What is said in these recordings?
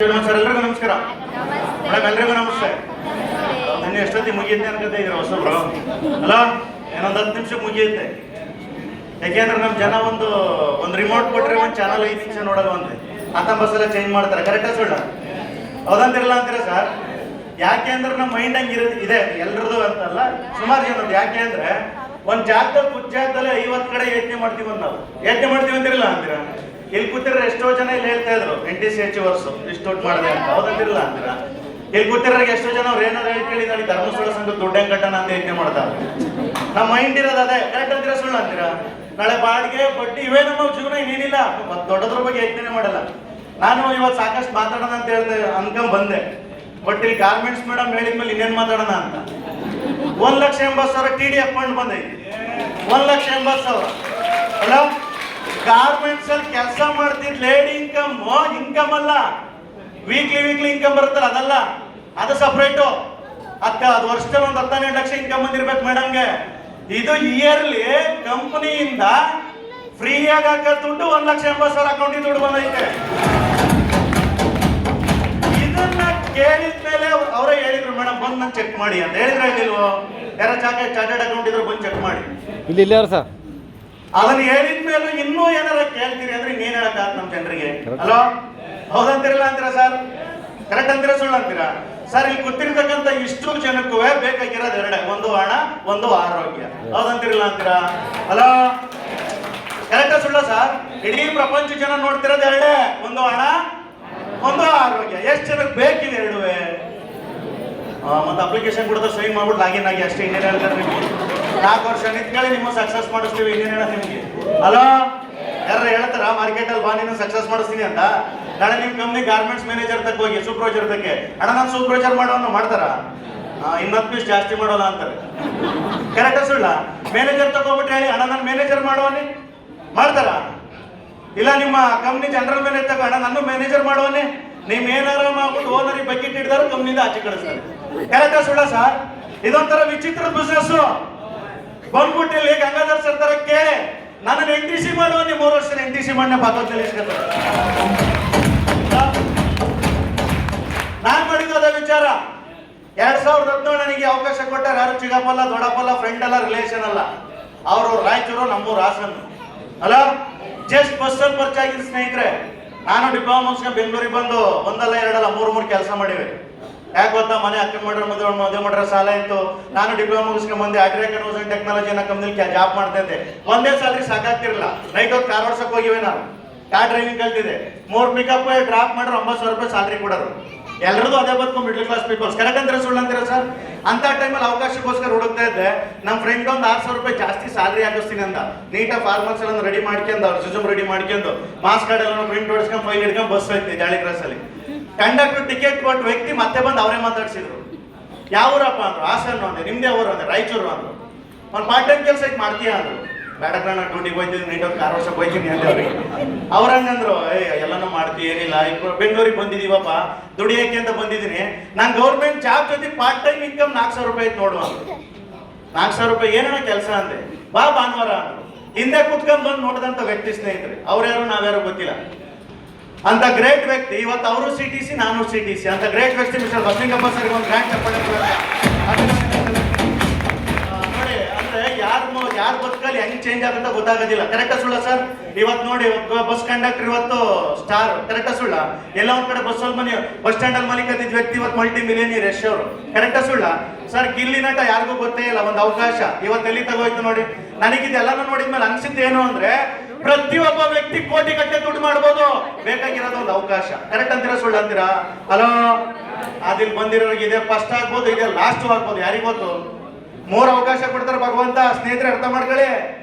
Sir ಎಲ್ರಿಗೂ ನಮಸ್ಕಾರ. Madam ಎಲ್ರಿಗೂ ನಮಸ್ತೆ. ನನ್ನ ಎಷ್ಟೊತ್ತಿಗೆ ಮುಗಿಯುತ್ತೆ ಅನ್ಕೋತಾ ಇದ್ದೀರಾ ಹೊಸಬ್ರು? ಅಲ್ಲ ಏನೊಂದು 10 ನಿಮಿಷಕ್ಕೆ ಮುಗಿಯುತ್ತೆ. ಯಾಕೆಂದ್ರೆ ನಮ್ಮ ಜನ ಒಂದು ರಿಮೋಟ್ ಕೊಟ್ಟರೆ ಒಂದು ಚಾನಲ್ 5 ನಿಮಿಷ ನೋಡೋದು ಅಂತೆ. ಬಸ್ಸೆಲ್ಲ ಚೇಂಜ್ ಮಾಡ್ತಾರೆ. ಕರೆಕ್ಟಾ ಸುಳ್ಳ? ಹೌದಂತಿರಲ್ಲ ಅಂತೀರಾ ಸರ್? ಯಾಕೆ ಅಂದ್ರೆ ನಮ್ಮ ಮೈಂಡ್ ಇದೆ ಎಲ್ರದ್ದು ಅಂತಲ್ಲ, ಸುಮಾರು ಜನದ್ದು. ಯಾಕೆ ಅಂದ್ರೆ ಒಂದು ಜಾಗದಲ್ಲಿ ಜಾಗದಲ್ಲಿ 50 ಕಡೆ ಯೋಚನೆ ಮಾಡ್ತೀವಿ ನಾವು. ಯೋಚನೆ ಮಾಡ್ತೀವಿ ಅಂತಿರಲ್ಲ ಅಂತೀರಾ? ಇಲ್ಲಿ ಕೂತಿರೋ ಎಷ್ಟೋ ಜನ ಇಲ್ಲಿ ಹೇಳ್ತಾ ಇದ್ರು NTCH ವರ್ಷ ಇಷ್ಟು ದುಡ್ಡು ಮಾಡಿದೆ ಅಂತ. ಹೌದಂತಿರಲ್ಲ ಅಂತೀರಾ? ಇಲ್ಲಿ ಕೂತಿರೋರಿಗೆ ಎಷ್ಟೋ ಜನ ಅವ್ರು ಏನಾದ್ರು ಹೇಳಿ ನಾನು ಧರ್ಮಸ್ಥಳ ಸಂಘ ದುಡ್ಡು ಹೆಂಗ್ ಕಟ್ಟಣ ಅಂತ ಯೋಚನೆ ಮಾಡ್ತಾರೆ. ನಮ್ಮ ಮೈಂಡ್ ಇರೋದು ಅದೇ. ಕರೆಕ್ಟ್ ಅಂತೀರಾ ಸುಳ್ಳು ಅಂತೀರಾ? ನಾಳೆ ಬಾಡಿಗೆ ಬಡ್ಡಿ ಇವೇ ನಮ್ಮ ಜೀವನ ಇನ್ನೇನಿಲ್ಲ. ದೊಡ್ಡದ್ರ ಬಗ್ಗೆ ಯೋಚನೆ ಮಾಡಲ್ಲ. ನಾನು ಇವತ್ತು ಸಾಕಷ್ಟು ಮಾತಾಡೋಣ ಅಂತ ಅನ್ಕೊಂಡ್ ಬಂದೆ. ಬಟ್ ಇಲ್ಲಿ ಗಾರ್ಮೆಂಟ್ಸ್ ಮೇಡಮ್ ಹೇಳಿದ್ಮೇಲೆ ಇನ್ನೇನು ಮಾತಾಡೋಣ ಅಂತ 1,80,000 TDF ಫಂಡ್ ಬಂದೈತಿ. 1,80,000 ಅಲ್ಲ, ಗಾರ್ಮೆಂಟ್ಸ್ ಅಲ್ಲಿ ಕೆಲಸ ಮಾಡ್ತಿದ್ ಲೇಡಿ ಇನ್ಕಮ್ ಅಲ್ಲ, ವೀಕ್ಲಿ ಇನ್ಕಮ್ ಬರುತ್ತಲ್ಲ ಅದಲ್ಲ, ಅದು ಸಪ್ರೇಟು. ಅದು ವರ್ಷದಲ್ಲಿ ಒಂದು 12 ಲಕ್ಷ ಇನ್ಕಮ್ ಬಂದಿರ್ಬೇಕು ಮೇಡಮ್ಗೆ. ಇದು ಇಯರ್ಲಿ ಕಂಪನಿಯಿಂದ ಫ್ರೀಯಾಗಿ ಹಾಕೋ ದುಡ್ಡು 1,80,000 ಅಕೌಂಟಿಗೆ ದುಡ್ಡು ಬಂದೈತೆ. ಇದನ್ನ ಕೇಳಿದ್ಮೇಲೆ ಅವರೇ ಹೇಳಿದ್ರು ಮೇಡಮ್ ಬಂದು ನಾನು ಚೆಕ್ ಮಾಡಿ ಅಂತ ಹೇಳಿದ್ರೆ ಇಲ್ವೋ? ಯಾರೋ ಚಾರ್ಟೆಡ್ ಅಕೌಂಟ್ ಇದ್ರು ಬಂದು ಚೆಕ್ ಮಾಡಿ. ಇಲ್ಲಿ ಸರ್ ಅದನ್ನ ಹೇಳಿದ್ಮೇಲೆ ಇನ್ನೂ ಏನಾರ ಕೇಳ್ತೀರಿ ಅಂದ್ರೆ ಇನ್ನೇನ್ ಹೇಳಕ್ಕಾಗ ನಮ್ಮ ಜನರಿಗೆ? ಅಲೋ, ಹೌದಂತಿರಲ್ಲ ಅಂತೀರಾ ಸರ್? ಕರೆಕ್ಟ್ ಅಂತೀರಾ ಸುಳ್ಳು ಅಂತೀರಾ ಸರ್? ಇಲ್ಲಿ ಗೊತ್ತಿರ್ತಕ್ಕಂಥ ಇಷ್ಟು ಜನಕ್ಕೂ ಬೇಕಾಗಿರೋದು ಎರಡೇ, ಒಂದು ಹಣ, ಒಂದು ಆರೋಗ್ಯ. ಹೌದಂತಿರಲ್ಲ ಅಂತೀರಾ? ಅಲೋ, ಕರೆಕ್ಟಾ ಸುಳ್ಳ ಸರ್? ಇಡೀ ಪ್ರಪಂಚ ಜನ ನೋಡ್ತಿರೋದು ಎರಡೇ, ಒಂದು ಹಣ, ಒಂದು ಆರೋಗ್ಯ. ಎಷ್ಟು ಜನಕ್ಕೆ ಬೇಕಿದೆ ಎರಡುವೆ? ಮತ್ತೆ ಅಪ್ಲಿಕೇಶನ್ ಕೊಡೋದು ಸೈನ್ ಮಾಡ್ಬಿಟ್ಟು ಲಾಗಿನ್ ಆಗಿ ಅಷ್ಟೇ. ಇನ್ನೇನು ಹೇಳ್ತಾರೆ ನಿಮ್ಗೆ? 4 ವರ್ಷ ನಿಂತ್ಕೊಳ್ಳಿ ನಿಮ್ಮ ಸಕ್ಸಸ್ ಮಾಡಿಸ್ತೀವಿ. ಇನ್ನೇನು ಹೇಳೋದು ನಿಮ್ಗೆ? ಅಲೋ, ಯಾರು ಹೇಳ್ತಾರ ಮಾರ್ಕೆಟಲ್ಲಿ ಬಾ ನೀನು ಸಕ್ಸಸ್ ಮಾಡಿಸ್ತೀನಿ ಅಂತ? ನಾಳೆ ನಿಮ್ಮ ಕಂಪ್ನಿ ಗಾರ್ಮೆಂಟ್ಸ್ ಮ್ಯಾನೇಜರ್ ತಕ್ಕ ಹೋಗಿ ಸೂಪರ್ವೈಸರ್ ತಕ್ಕೆ ಅಣ್ಣ ನಾನು ಸೂಪರ್ವೈಸರ್ ಮಾಡೋನು ಮಾಡ್ತಾರ? 20 ಪೀಸ್ ಜಾಸ್ತಿ ಮಾಡೋಲ್ಲ ಅಂತಾರೆ. ಕರೆಕ್ಟಾ ಸುಳ್ಳ? ಮ್ಯಾನೇಜರ್ ತಗೋಬಿಟ್ಟು ಹೇಳಿ ಅಣ್ಣ ನಾನು ಮ್ಯಾನೇಜರ್ ಮಾಡೋವನಿ ಮಾಡ್ತಾರ? ಇಲ್ಲ ನಿಮ್ಮ ಕಂಪ್ನಿ ಜನರಲ್ ಮ್ಯಾನೇಜರ್ ತಗೋ ಅಣ್ಣ ನಾನು ಮ್ಯಾನೇಜರ್ ಮಾಡೋವನಿ, ನೀವು ಏನಾರ ಮಾಡ್ಬಿಟ್ಟು ಓನರಿಗೆ ಬಕೆಟ್ ಹಿಡಿದಾರು ಕಂಪ್ನಿಯಿಂದ ಆಚೆ ಕಳಿಸ್ತಾರೆ. ಕರೆಕ್ಟಾ ಸುಳ್ಳ ಸರ್? ಇದೊಂಥರ ವಿಚಿತ್ರ ಬಿಸ್ನೆಸ್. ಬಂದ್ಬಿಟ್ಟು ಇಲ್ಲಿ ಗಂಗಾಧರ್ ಸರ್ ತರ ಕೇಳಿ ನನ್ನ NTC ಮಾಡುವ, ನೀವು 3 ವರ್ಷ NTC ಮಾಡನೆ ಭಾಗವತಲ್ಲಿ ಇಸ್ಕೊತಾರೆ. ನಾನ್ ಮಾಡಿದ್ದು ಅದೇ ವಿಚಾರ. 2017 ನನಗೆ ಅವಕಾಶ ಕೊಟ್ಟಾರೆ. ಯಾರು ಚಿಕ್ಕಪ್ಪಲ್ಲ, ದೊಡ್ಡಪ್ಪಲ್ಲ, ಫ್ರೆಂಡ್ ಅಲ್ಲ, ರಿಲೇಷನ್ ಅಲ್ಲ. ಅವ್ರು ರಾಯಚೂರು, ನಮ್ಮೂರು ಹಾಸನ್ ಅಲ್ಲ. ಜಸ್ಟ್ ಬಸ್ಸಲ್ಲಿ ಪರಿಚಯ ಆಗಿದ್ದು ಸ್ನೇಹಿತರೆ. ನಾನು ಡಿಪ್ಲೊಮಾ ಮುಗಿಸ್ಕೊಂಡು ಬೆಂಗಳೂರಿಗೆ ಬಂದು ಒಂದಲ್ಲ ಎರಡಲ್ಲ 3 ಕೆಲಸ ಮಾಡಿವೆ. ಯಾಕೆ ಗೊತ್ತಾ? ಮನೆ ಅಕ್ಕ ಮಾಡ್ರೆ ಮದುವೆ ಮಾಡ್ರೆ ಸಾಲ ಇತ್ತು. ನಾನು ಡಿಪ್ಲೊಮಾ ಮುಗಿಸ್ಕೊಂಡು ಬಂದೆ. ಅಗ್ರಿ ಕನ್ವರ್ಸ್ ಅಂಡ್ ಟೆಕ್ನಾಲಜಿ ಅನ್ನೋ ಕಂಪ್ನಿಲಿ ಜಾಬ್ ಮಾಡ್ತಾ ಇದ್ದೆ. ಒಂದೇ ಸ್ಯಾಲರಿ ಸಾಕಾಗ್ತಿರಲಿಲ್ಲ. ನೈಟ್ ಹೊತ್ತು ಕಾರ್ ಓಡ್ಸಕ್ ಹೋಗಿವೆ. ನಾನು ಕಾರ್ ಡ್ರೈವಿಂಗ್ ಕಲ್ತಿದ್ದೆ. 3 ಪಿಕಪ್ ಡ್ರಾಪ್ ಮಾಡ್ರೆ 9,000 ರೂಪಾಯಿ ಸ್ಯಾಲರಿ ಕೊಡೋರು. ಎಲ್ಲರದು ಅದೇ ಬದುಕು ಮಿಡ್ಲ್ ಕ್ಲಾಸ್ ಪೀಪಲ್ಸ್. ಕರೆಕ್ಟ್ ಅಂತೀರಾ ಸುಳ್ಳು ಅಂತೀರಾ ಸರ್? ಅಂತ ಟೈಮಲ್ಲಿ ಅವಕಾಶಕ್ಕೋಸ್ಕರ ಹುಡುಕ್ತಾ ಇದ್ದೆ. ನಮ್ಮ ಫ್ರೆಂಡ್ ಒಂದು 6,000 ರೂಪಾಯಿ ಜಾಸ್ತಿ ಸ್ಯಾಲರಿ ಆಗಿಸ್ತೀನಿ ಅಂತ ನೀಟಾಗಿ ಫಾರ್ಮಲ್ಸ್ ಎಲ್ಲ ರೆಡಿ ಮಾಡ್ಕೊಂಡು, ಅವ್ರ ರಿಸ್ಯೂಮ್ ರೆಡಿ ಮಾಡ್ಕೊಂಡು, ಮಾಸ್ ಕಾರ್ಡ್ ಎಲ್ಲ ಪ್ರಿಂಟ್ ಹೊಡ್ಸ್ಕೊಂಡು ಫೈಲ್ ಹಿಡ್ಕೊಂಡು ಬಸ್ ಹೋಯ್ತು ಜಾಳಿ ಕ್ರಾಸ್ ಅಲ್ಲಿ. ಕಂಡಕ್ಟರ್ ಟಿಕೆಟ್ ಕೊಟ್ಟು ವ್ಯಕ್ತಿ ಮತ್ತೆ ಬಂದು ಅವರೇ ಮಾತಾಡ್ಸಿದ್ರು. ಯಾವೂರಪ್ಪ ಅಂದ್ರು? ಹಾಸನ್ ಅಂದೆ. ನಿಮ್ದೇ ಊರು ಅಂದೆ? ರಾಯಚೂರು ಅಂದ್ರು. ಒಂದು ಪಾರ್ಟ್ ಟೈಮ್ ಕೆಲಸ ಈಗ ಮಾಡ್ತೀಯಾ ಅಂದ್ರು. ಬೇಡಕ್ಕ ನಾನು ಡ್ಯೂಟಿಗೆ ಹೋಯ್ತೀನಿ, ನೀಟೊಂದು ಕಾರ್ ವರ್ಷಕ್ಕೆ ಹೋಯ್ತೀನಿ ಅಂತ ಅವ್ರಿಗೆ. ಅವ್ರಂಗಂದ್ರು ಎಲ್ಲನೂ ಮಾಡ್ತೀವಿ, ಏನಿಲ್ಲ ಬೆಂಗಳೂರಿಗೆ ಬಂದಿದ್ದೀವಪ್ಪ ದುಡಿಯೋಕೆ ಅಂತ ಬಂದಿದ್ದೀನಿ. ನಾನು ಗೌರ್ಮೆಂಟ್ ಜಾಬ್ ಜೊತೆ ಪಾರ್ಟ್ ಟೈಮ್ ಇನ್ಕಮ್ 4,000 ರೂಪಾಯಿ ನೋಡುವ. 4,000 ರೂಪಾಯಿ ಏನೋ ಕೆಲಸ ಅಂದೆ. ಬಾ ಭಾನುವಾರ ಅಂದ್ರು. ಹಿಂದೆ ಕುತ್ಕೊಂಡ್ ಬಂದು ನೋಡಿದಂತ ವ್ಯಕ್ತಿ ಸ್ನೇಹಿತರೆ. ಅವ್ರ್ಯಾರು ನಾವ್ಯಾರು ಗೊತ್ತಿಲ್ಲ. ಅಂತ ಗ್ರೇಟ್ ವ್ಯಕ್ತಿ ಇವತ್ತು ಅವರು CTC, ನಾನು CTC. ಅಂತ ಗ್ರೇಟ್ ವ್ಯಕ್ತಿ ಮಿಸ್ಟರ್ ಬಸಲಿಂಗಪ್ಪ ಸರ್ ಒಂದು ಗ್ರ್ಯಾಂಡ್ ಚಪ್ಪಾಳೆ ನೋಡಿ. ಅಂದ್ರೆ ಯಾರು ಬದುಕಲ್ಲಿ ಹೆಂಗ್ ಚೇಂಜ್ ಆಗುತ್ತೆ ಗೊತ್ತಾಗೋದಿಲ್ಲ. ಕರೆಕ್ಟಾ ಸುಳ್ಳ ಸರ್? ಇವತ್ತು ನೋಡಿ ಬಸ್ ಕಂಡಕ್ಟರ್ ಇವತ್ತು ಸ್ಟಾರ್. ಕರೆಕ್ಟಾ ಸುಳ್ಳ? ಎಲ್ಲ ಒಂದ್ ಕಡೆ ಬಸ್ ಸ್ಟ್ಯಾಂಡ್ ಅಲ್ಲಿ ಮಲಿಕತ್ತಿದ್ದ ವ್ಯಕ್ತಿ ಇವತ್ತು ಮಲ್ಟಿ ಮಿಲಿಯನಿಯರ್ ಯಶ್ ಅವರು. ಕರೆಕ್ಟಾ ಸುಳ್ಳ ಸರ್? ಗಿಲ್ಲಿ ನಟ ಯಾರಿಗೂ ಗೊತ್ತೇ ಇಲ್ಲ. ಒಂದು ಅವಕಾಶ ಇವತ್ತು ಎಲ್ಲಿ ತಗೋಯ್ತು ನೋಡಿ. ನನಗಿದೆಲ್ಲಾನು ನೋಡಿದ್ಮೇಲೆ ಅನ್ಸಿದ್ದು ಏನು ಅಂದ್ರೆ ಪ್ರತಿಯೊಬ್ಬ ವ್ಯಕ್ತಿ ಕೋಟಿ ಗಟ್ಟಲೆ ದುಡ್ಡು ಮಾಡ್ಬೋದು. ಬೇಕಾಗಿರೋದು ಒಂದು ಅವಕಾಶ. ಕರೆಕ್ಟ್ ಅಂತೀರಾ ಸುಳ್ಳು ಅಂತೀರಾ? ಹಲೋ, ಅದಿಲ್ಲಿ ಬಂದಿರೋರಿಗೆ ಇದೆ ಫಸ್ಟ್ ಆಗ್ಬೋದು, ಇದೆ ಲಾಸ್ಟ್ ಆಗ್ಬೋದು, ಯಾರಿಗ್ ಗೊತ್ತು? 3 ಅವಕಾಶ ಕೊಡ್ತಾರೆ ಭಗವಂತ. ಸ್ನೇಹಿತರೆ ಅರ್ಥ ಮಾಡ್ಕೊಳ್ಳಿ.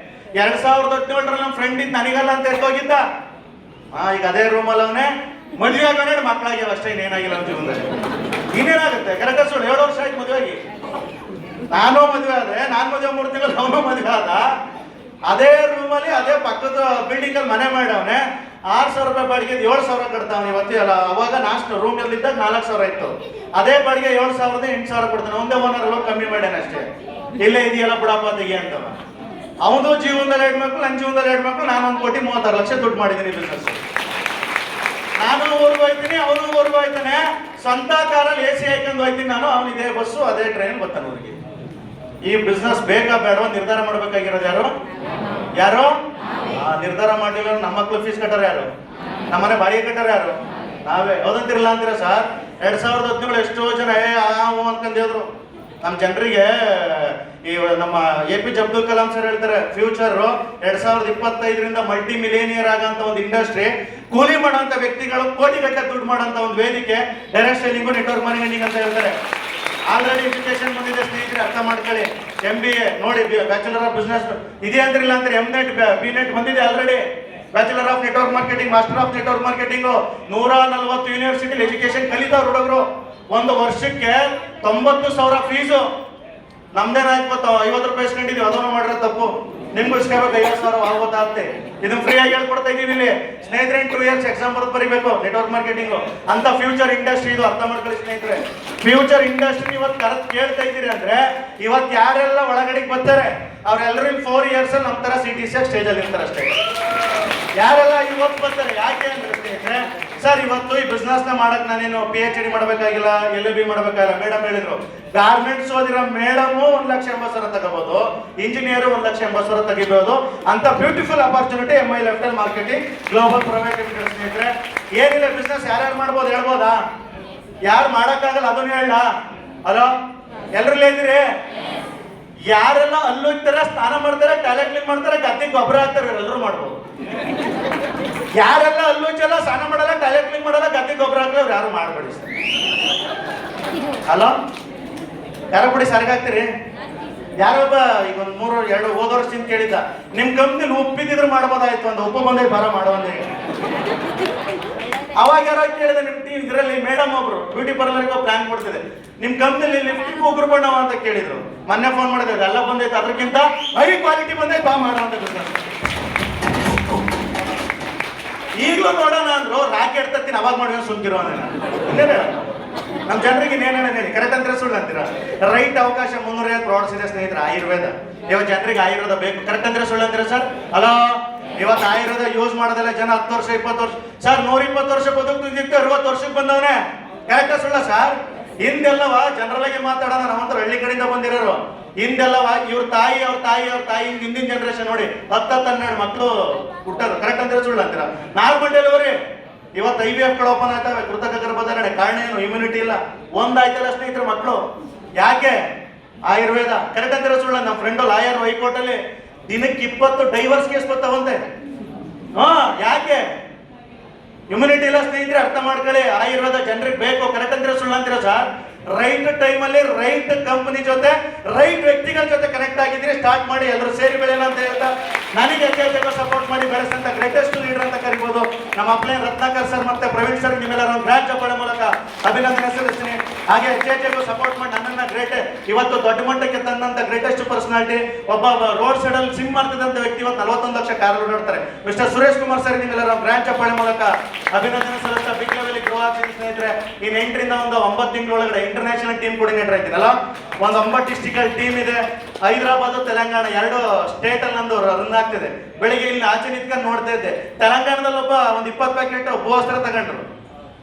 2017 ನಮ್ಮ ಫ್ರೆಂಡ್ ಇದ್ದು ನನಗಲ್ಲ ಅಂತ ಎತ್ತೋಗಿದ್ದ. ಈಗ ಅದೇ ರೂಮಲ್ಲಿ ಅವನೇ ಮದುವೆ ಆಗೋಣ, ಮಕ್ಕಳಾಗ್ಯಾವ ಅಷ್ಟೇ, ಇನ್ನೇನಾಗಿಲ್ಲ ಅಂತ ಜೀವನದಲ್ಲಿ. ಇನ್ನೇನಾಗುತ್ತೆ? ಕರೆಕ್ಟ್ ಸುಳ್ಳು? 7 ವರ್ಷ ಆಯ್ತು ಮದುವೆ ಆಗಿ. ನಾನು ಮದುವೆ ಆದೆ. ನಾನು ಮದುವೆ 3 ತಿಂಗಳು, ಅವನು ಮದುವೆ ಆದ. ಅದೇ ರೂಮಲ್ಲಿ ಅದೇ ಪಕ್ಕದ ಬಿಲ್ಡಿಂಗ್ ಅಲ್ಲಿ ಮನೆ ಮಾಡವನೆ. 6,000 ರೂಪಾಯಿ ಬಾಡಿಗೆ 7,000 ಕಟ್ತಾವನೆ ಇವತ್ತಿ ಅಲ್ಲ. ಅವಾಗ ನಾಷ್ಟು ರೂಮ್ ಅಲ್ಲಿ ಇದ್ದಾಗ 4,000 ಇತ್ತು. ಅದೇ ಬಾಡಿಗೆ 7,000 8,000 ಕೊಡ್ತಾನೆ. ಒಂದೇ ಓನರ್ ಅಲ್ಲ, ಕಮ್ಮಿ ಮಾಡ್ಯಾನ ಅಷ್ಟೇ. ಇಲ್ಲೇ ಇದೆಯಲ್ಲ ಬಿಡಪ್ಪ ತೆಗಿ ಅಂತ. ಅವನು ಜೀವನದಲ್ಲಿ 2 ಮಕ್ಕಳು, ನನ್ನ ಜೀವನದಲ್ಲಿ 2 ಮಕ್ಕಳು. ನಾನು 1,36 ಲಕ್ಷ ದುಡ್ಡು ಮಾಡಿದ್ದೀನಿ ಬಿಸ್ನೆಸ್. ನಾನು ಊರಿಗೆ ಹೋಗ್ತೀನಿ, ಅವನು ಊರಿಗೆ ಹೋಗ್ತಾನೆ. ಸ್ವಂತ ಕಾರಲ್ಲಿ AC ಹಾಕೊಂಡು ಹೋಗ್ತೀನಿ ನಾನು, ಅವನಿದೆ ಬಸ್ಸು ಅದೇ ಟ್ರೈನ್ ಬರ್ತಾನೆ ಊರಿಗೆ. ಈ ಬಿಸ್ನೆಸ್ ಬೇಕಾ ಬೇಡವಾ ನಿರ್ಧಾರ ಮಾಡ್ಬೇಕಾಗಿರೋದು ಯಾರು ನಿರ್ಧಾರ ಮಾಡಲಿಲ್ಲ. ನಮ್ಮ ಮಕ್ಳು ಫೀಸ್ ಕಟ್ಟಾರ ಯಾರು? ನಮ್ಮನೆ ಬಾಡಿಗೆ ಕಟ್ಟಾರ ಯಾರು? ನಾವೇ. ಹೌದಂತಿರಲ್ಲ ಅಂತೀರ ಸರ್? 2017 ಎಷ್ಟೋ ಜನ ಅನ್ಕೊಂಡಿದ್ರು. ನಮ್ಮ ಜನರಿಗೆ ಈ ನಮ್ಮ APJ ಅಬ್ದುಲ್ ಕಲಾಂ ಸರ್ ಹೇಳ್ತಾರೆ, ಫ್ಯೂಚರ್ 2025ರಿಂದ ಮಲ್ಟಿ ಮಿಲೇನಿಯರ್ ಆಗಂತ ಒಂದು ಇಂಡಸ್ಟ್ರಿ, ಕೂಲಿ ಮಾಡೋಂಥ ವ್ಯಕ್ತಿಗಳು ಕೋಟಿಗಟ್ಟಲೆ ದುಡ್ಡು ಮಾಡೋಂಥ ಒಂದು ವೇದಿಕೆ ಡೈರೆಕ್ಟ್ ಸೆಲ್ಲಿಂಗು ನೆಟ್ವರ್ಕ್ ಮಾರ್ಕೆಟಿಂಗ್ ಅಂತ ಹೇಳ್ತಾರೆ. ಆಲ್ರೆಡಿ ಎಜುಕೇಶನ್ ಬಂದಿದೆ ಸ್ನೇಹಿತರೆ, ಅರ್ಥ ಮಾಡ್ಕೊಳ್ಳಿ. MBA ನೋಡಿ, ಬ್ಯಾಚುಲರ್ ಆಫ್ ಬಿಸ್ನೆಸ್ ಇದೆ ಅಂತಿಲ್ಲ ಅಂತಾರೆ. MNET BNET ಬಂದಿದೆ already. Bachelor of network marketing, master of network marketing 140 university education ಕಲಿತಾವ್ರು ಹುಡುಗರು. ಒಂದು ವರ್ಷಕ್ಕೆ 90,000 ಫೀಸು. ನಮ್ದೇನಾಯ್ತು 50 ರೂಪಾಯಿ ಇಸ್ಕೊಂಡಿದೀವಿ, ಅದನ್ನು ಮಾಡಿರೋ ತಪ್ಪು. ನಿಮ್ಗೂ ಇಸ್ಕೋಬೇಕು 50,000 ಆಗುತ್ತೆ. ಇದನ್ನ ಫ್ರೀ ಆಗಿ ಹೇಳ್ಕೊಡ್ತಾ ಇದೀವಿ ಇಲ್ಲಿ ಸ್ನೇಹಿತರೆ. 2 ಇಯರ್ಸ್ ಎಕ್ಸಾಮ್ ಬರೆದು ಬರೀಬೇಕು ನೆಟ್ವರ್ಕ್ ಮಾರ್ಕೆಟಿಂಗ್ ಅಂತ. ಫ್ಯೂಚರ್ ಇಂಡಸ್ಟ್ರಿ ಇದು, ಅರ್ಥ ಮಾಡ್ಕೊಳ್ಳಿ ಸ್ನೇಹಿತರೆ. ಫ್ಯೂಚರ್ ಇಂಡಸ್ಟ್ರಿ ಇವತ್ತು ಕರೆಕ್ಟ್ ಕೇಳ್ತಾ ಇದ್ದೀರಿ ಅಂದ್ರೆ, ಇವತ್ತು ಯಾರೆಲ್ಲ ಒಳಗಡೆಗೆ ಬರ್ತಾರೆ ಅವರೆಲ್ಲರೂ ಇನ್ 4 ಇಯರ್ಸ್ ನಮ್ಮ ತರ CTC ಸ್ಟೇಜ್ ಅಲ್ಲಿ ಇರ್ತಾರೆ ಅಷ್ಟೇ. ಯಾರೆಲ್ಲ ಇವತ್ತು ಬರ್ತಾರೆ ಯಾಕೆ ಅಂದ್ರೆ ಸ್ನೇಹಿತರೆ, ಸರ್ ಇವತ್ತು ಈ ಬಿಸ್ನೆಸ್ ನ ಮಾಡಕ್ ನಾನೇನು PhD ಮಾಡಬೇಕಾಗಿಲ್ಲ, LLB ಮಾಡಬೇಕಾಗಿಲ್ಲ. ಮೇಡಮ್ ಹೇಳಿದ್ರು, ಗಾರ್ಮೆಂಟ್ಸ್ ಓದಿರೋ ಮೇಡಮು 1,80,000 ತಗೋಬಹುದು, ಇಂಜಿನಿಯರ್ 1,80,000 ತೆಗಿಬಹುದು ಅಂತ ಬ್ಯೂಟಿಫುಲ್ ಅಪರ್ಚುನಿಟಿ MI ಲೆಫ್ಟಲ್ ಮಾರ್ಕೆಟಿಂಗ್ ಗ್ಲೋಬಲ್ ಪ್ರೈವೇಟ್ ಲಿಮಿಟೆಡ್. ಸ್ನೇಹಿತರೆ ಏನಿಲ್ಲ ಬಿಸ್ನೆಸ್ ಯಾರ್ಯಾರು ಮಾಡ್ಬೋದು ಹೇಳ್ಬೋದಾ? ಯಾರು ಮಾಡಕ್ಕಾಗಲ್ಲ ಅದನ್ನ ಹೇಳ. ಅಲೋ ಎಲ್ರಲ್ಲ ಇದ್ದೀರಿ? ಯಾರೆಲ್ಲ ಅಲ್ಲೋಗ್ತಾರೆ, ಸ್ನಾನ ಮಾಡ್ತಾರೆ, ಟಾಯ್ಲೆಟ್ ಕ್ಲೀನ್ ಮಾಡ್ತಾರೆ, ಗದ್ದೆಗೆ ಗೊಬ್ಬರ ಹಾಕ್ತಾರೆ, ಎಲ್ಲರೂ ಮಾಡ್ಬೋದು. ಯಾರೆಲ್ಲ ಅಲ್ಲೋಚಲ್ಲ, ಸ್ನಾನ ಮಾಡಲ್ಲ, ಟಾಯ್ಲೆಟ್ ಕ್ಲೀನ್ ಮಾಡಲ್ಲ, ಗದ್ದೆಗೆ ಗೊಬ್ಬರ ಹಾಕಲ್ಲ, ಅವ್ರು ಯಾರು ಮಾಡಬೇಡಿ ಸರ್. ಅಲೋ ಯಾರೋ ಬಿಡಿ ಸರ್ಗಾಗ್ತೀರಿ? ಯಾರೊಬ್ಬ ಈಗ ಒಂದು 2 ಹೋದ ವರ್ಷದಿಂದ ಕೇಳಿದ್ದ, ನಿಮ್ ಕಂಪ್ನಿಲಿ ಉಪ್ಪಿದ್ರೆ ಮಾಡ್ಬೋದಾಯ್ತು ಅಂತ. ಉಪ್ಪು ಬಂದೇ ಬರ ಮಾಡುವಂದ್ರೆ ಅವಾಗ ಯಾರೋ ಕೇಳಿದೆ, ನಿಮ್ ಟೀಮ್ ಇದರಲ್ಲಿ ಮೇಡಮ್ ಒಬ್ರು ಬ್ಯೂಟಿ ಪಾರ್ಲರ್ಗೆ ಪ್ಲಾನ್ ಕೊಡ್ತಿದೆ, ನಿಮ್ ಕಂಪ್ನಿಲಿ ಲಿಫ್ಟಿಂಗ್ ಉಗುರು ಬಣ್ಣವ ಅಂತ ಕೇಳಿದ್ರು. ಮೊನ್ನೆ ಫೋನ್ ಮಾಡಿದ್ರೆ ಎಲ್ಲ ಬಂದೈತೆ, ಅದಕ್ಕಿಂತ ಹೈ ಕ್ವಾಲಿಟಿ ಬಂದೈತೆ ಬಾ ಮಾಡೋ ಅಂತ ಬಿಸ್ನೆಸ್. ಈಗಲೂ ನೋಡೋಣ ಅಂದ್ರು, ರಾಕೆಟ್ ತರ್ತೀನಿ ಅವಾಗ ಮಾಡ್ಕೊಂಡು ಸುಮ್ಕಿರೋ ಇನ್ನೇನು ಹೇಳ. ನಮ್ಮ ಜನರಿಗೆ ಇನ್ನೇನೇಳಿ ಕರೆಕ್ಟ್ ಅಂತೀರ ಸುಳ್ಳು ಅಂತೀರಾ? ರೈಟ್ ಅವಕಾಶ 350 ಪ್ರಾಡಕ್ಟ್ಸ್ ಇದೆ ಸ್ನೇಹಿತರೆ. ಆಯುರ್ವೇದ ಇವತ್ತು ಜನರಿಗೆ ಆಯುರ್ವೇದ ಬೇಕು, ಕರೆಕ್ಟ್ ಅಂದ್ರೆ ಸುಳ್ಳು ಅಂತೀರಾ ಸರ್? ಅಲೋ ಇವತ್ತು ಆಯುರ್ವೇದ ಯೂಸ್ ಮಾಡೋದಲ್ಲ ಜನ 10 ವರ್ಷ 20 ವರ್ಷ. ಸರ್ 120 ವರ್ಷ ಬದುಕ್ತಿದ್ದಿತ್ತು 60 ವರ್ಷಕ್ಕೆ ಬಂದವನೇ. ಕರೆಕ್ಟಾ ಸುಳ್ಳ ಸರ್? ಹಿಂದೆಲ್ಲವ ಜನರಲ್ ಆಗಿ ಮಾತಾಡೋಣ, ನಾವಂತರ ಹಳ್ಳಿ ಕಡೆಯಿಂದ ಬಂದಿರೋರು. ಹಿಂದೆಲ್ಲವ ಇವ್ರ ತಾಯಿ ಅವ್ರ ತಾಯಿ ಅವ್ರ ತಾಯಿ ಹಿಂದಿನ ಜನರೇಷನ್ ನೋಡಿ 10-12 ಮಕ್ಕಳು ಹುಟ್ಟೋದು. ಕರೆಕ್ಟ್ ಅಂದ್ರೆ ಸುಳ್ಳು ಅಂತೀರಾ? ನಾರ್ಮಲ್ ಡೆಲಿವರಿ ಇವತ್ತು IVF ಗಳು ಓಪನ್ ಆಗ್ತವೆ, ಕೃತಕ ಗರ್ಭಧಾರಣೆ. ಕಾರಣ ಏನು? ಇಮ್ಯುನಿಟಿ ಇಲ್ಲ. ಒಂದಾಯ್ತಲ್ಲ ಸ್ನೇಹಿತರೆ ಮಕ್ಕಳು. ಯಾಕೆ? ಆಯುರ್ವೇದ. ಕರೆಕ್ಟ್ ಅಂತೀರ ಸುಳ್ಳ? ನಮ್ಮ ಫ್ರೆಂಡ್ ಲಾಯರ್ ಹೈಕೋರ್ಟ್ ಅಲ್ಲಿ ದಿನಕ್ಕೆ 20 ಡೈವರ್ಸ್ ಕೇಸ್ ಬರ್ತಾವಂತೆ. ಯಾಕೆ? ಇಮ್ಯುನಿಟಿ ಇಲ್ಲ ಸ್ನೇಹಿತರೆ, ಅರ್ಥ ಮಾಡ್ಕೊಳ್ಳಿ. ಆಯುರ್ವೇದ ಜನರಿಗೆ ಬೇಕು. ಕರೆಕ್ಟ್ ಅಂದ್ರೆ ಸುಳ್ಳು ಅಂತೀರ ಸರ್? ರೈಟ್ ಟೈಮಲ್ಲಿ ರೈಟ್ ಕಂಪನಿ ಜೊತೆ ರೈಟ್ ವ್ಯಕ್ತಿಗಳ ಜೊತೆ ಕನೆಕ್ಟ್ ಆಗಿದ್ರೆ ಸ್ಟಾರ್ಟ್ ಮಾಡಿ, ಎಲ್ಲರೂ ಸೇರಿ ಬೆಳೆಯೋಣ ಅಂತ ಹೇಳ್ತಾ, ನನಗೆ ಹೆಚ್ಚು ಸಪೋರ್ಟ್ ಮಾಡಿ ಬೆಳೆಸಂತ ಗ್ರೇಟೆಸ್ಟ್ ಲೀಡರ್ ಅಂತ ಕರಿಬಹುದು ನಮ್ಮ ಅಪ್ಲೈನ್ ರತ್ನಾಕರ್ ಸರ್ ಮತ್ತೆ ಪ್ರವೀಣ್ ಸರ್. ನಿಮ್ಮೆಲ್ಲರೂ ಗ್ರ್ಯಾಂಡ್ ಚಪ್ಪಾಳೆ ಮೂಲಕ ಅಭಿನಂದನೆ ಸಲ್ಲಿಸ್ತೀನಿ. ಹಾಗೆ ಹೆಚ್ಚು ಸಪೋರ್ಟ್ ಮಾಡಿ ನನ್ನನ್ನ ಗ್ರೇಟ್ ಇವತ್ತು ದೊಡ್ಡ ಮಟ್ಟಕ್ಕೆ ತಂದಂತ ಗ್ರೇಟೆಸ್ಟ್ ಪರ್ಸನಾಲಿಟಿ, ಒಬ್ಬ ರೋಡ್ ಸೈಡ್ ಅಲ್ಲಿ ಸಿಮ್ ಮಾಡ್ತಿದ್ದಂತ ವ್ಯಕ್ತಿ ಇವತ್ತು 41 ಲಕ್ಷ ಕಾರ್ ಓಡಾಡ್ತಾರೆ. ಮಿಸ್ಟರ್ ಸುರೇಶ್ ಕುಮಾರ್ ಸರ್, ನಿಮ್ಮೆಲ್ಲರೂ ಗ್ರ್ಯಾಂಡ್ ಚಪ್ಪಾಳೆ ಮೂಲಕ ಅಭಿನಂದನೆ ಸಲ್ಲಿಸ್ತಾ ಬಿಗ್ ಲೆವೆಲ್ ಗ್ರೋ ಆಗ್ತೀನಿ ಸ್ನೇಹಿತರೆ. ಈ 8ರಿಂದ ಒಂದು 9 ತಿಂಗಳೊಳಗಡೆ ಇಂಟರ್ನ್ಯಾಷನಲ್ ಟೀಮ್ ಕೋರ್ಡಿನೇಟರ್ ಆಯ್ತೀನಲ್ಲ. ಒಂದು 9 ಡಿಸ್ಟಿಕಲ್ ಟೀಮ್ ಇದೆ. ಹೈದರಾಬಾದ್ ತೆಲಂಗಾಣ 2 ಸ್ಟೇಟ್ ಅಲ್ಲಿ ನಂದು ರನ್ ಆಗ್ತಿದೆ. ಬೆಳಿಗ್ಗೆ ಇಲ್ಲಿ ಆಚೆ ನಿಂತ್ಕೊಂಡು ನೋಡ್ತಾ ಇದ್ದೆ, ತೆಲಂಗಾಣದಲ್ಲಿ ಒಂದು 20 ಪ್ಯಾಕೆಟ್ ಭೂವಸ್ತ್ರ ತಗೊಂಡ್ರು.